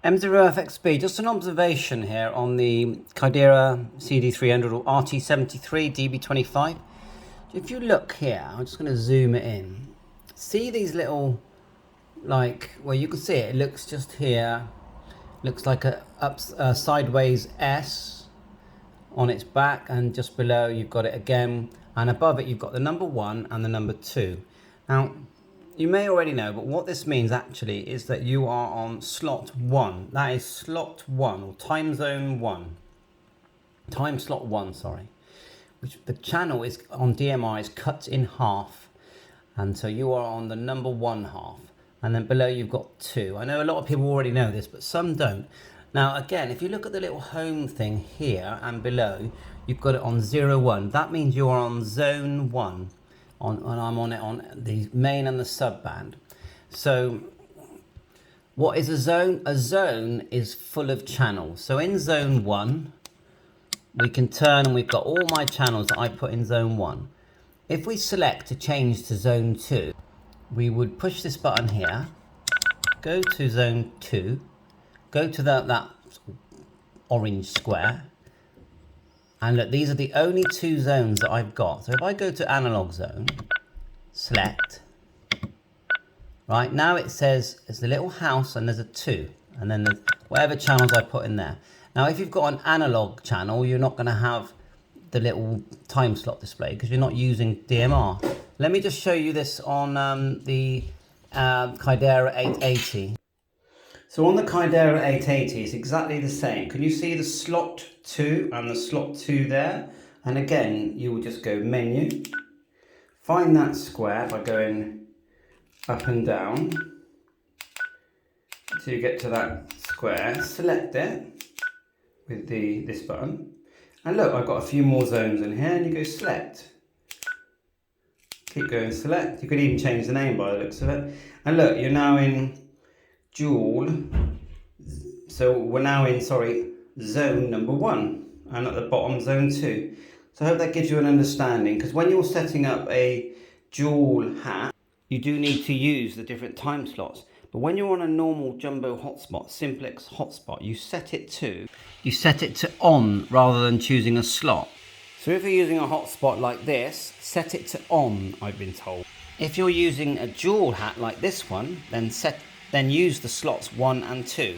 M0FXB, just an observation here on the Kydera CD300 or RT73 DB25. If you look here, I'm just going to zoom it in. See these little, like, well, you can see it looks just here, looks like a sideways S on its back, and just below you've got it again, and above it you've got the number 1 and the number 2. Now, you may already know, but what this means actually is that you are on slot 1. That is slot 1, or time zone 1. Time slot 1, sorry. Which the channel is on DMR is cut in half. And so you are on the number 1 half. And then below you've got 2. I know a lot of people already know this, but some don't. Now again, if you look at the little home thing here and below, you've got it on 0, 1. That means you are on zone 1. And I'm on it on the main and the sub band. So what is a zone? A zone is full of channels. So in zone 1, we can turn, and we've got all my channels that I put in zone 1. If we select to change to zone 2, we would push this button here, go to zone 2, go to that orange square, and look, these are the only 2 zones that I've got. So if I go to analog zone, select, right, now it says there's a little house and there's a 2, and then there's whatever channels I put in there. Now if you've got an analog channel, you're not going to have the little time slot display because you're not using DMR. Let me just show you this on the Kydera 880. So on the Kydera 880, it's exactly the same. Can you see the slot 2 and the slot 2 there? And again, you will just go menu, find that square by going up and down until you get to that square, select it with this button. And look, I've got a few more zones in here, and you go select. Keep going select. You could even change the name by the looks of it. And look, you're now in dual, so we're now in, zone number 1, and at the bottom zone 2. So I hope that gives you an understanding, because when you're setting up a dual hat, you do need to use the different time slots. But when you're on a normal jumbo hotspot, simplex hotspot, you set it to on rather than choosing a slot. So if you're using a hotspot like this, set it to on, I've been told. If you're using a dual hat like this one, then use the slots 1 and 2.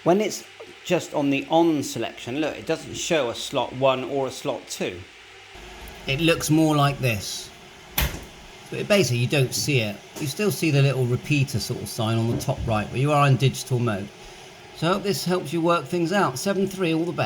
When it's just on the on selection, look, it doesn't show a slot 1 or a slot 2. It looks more like this. But basically you don't see it. You still see the little repeater sort of sign on the top right, but you are in digital mode. So I hope this helps you work things out. 7.3, all the best.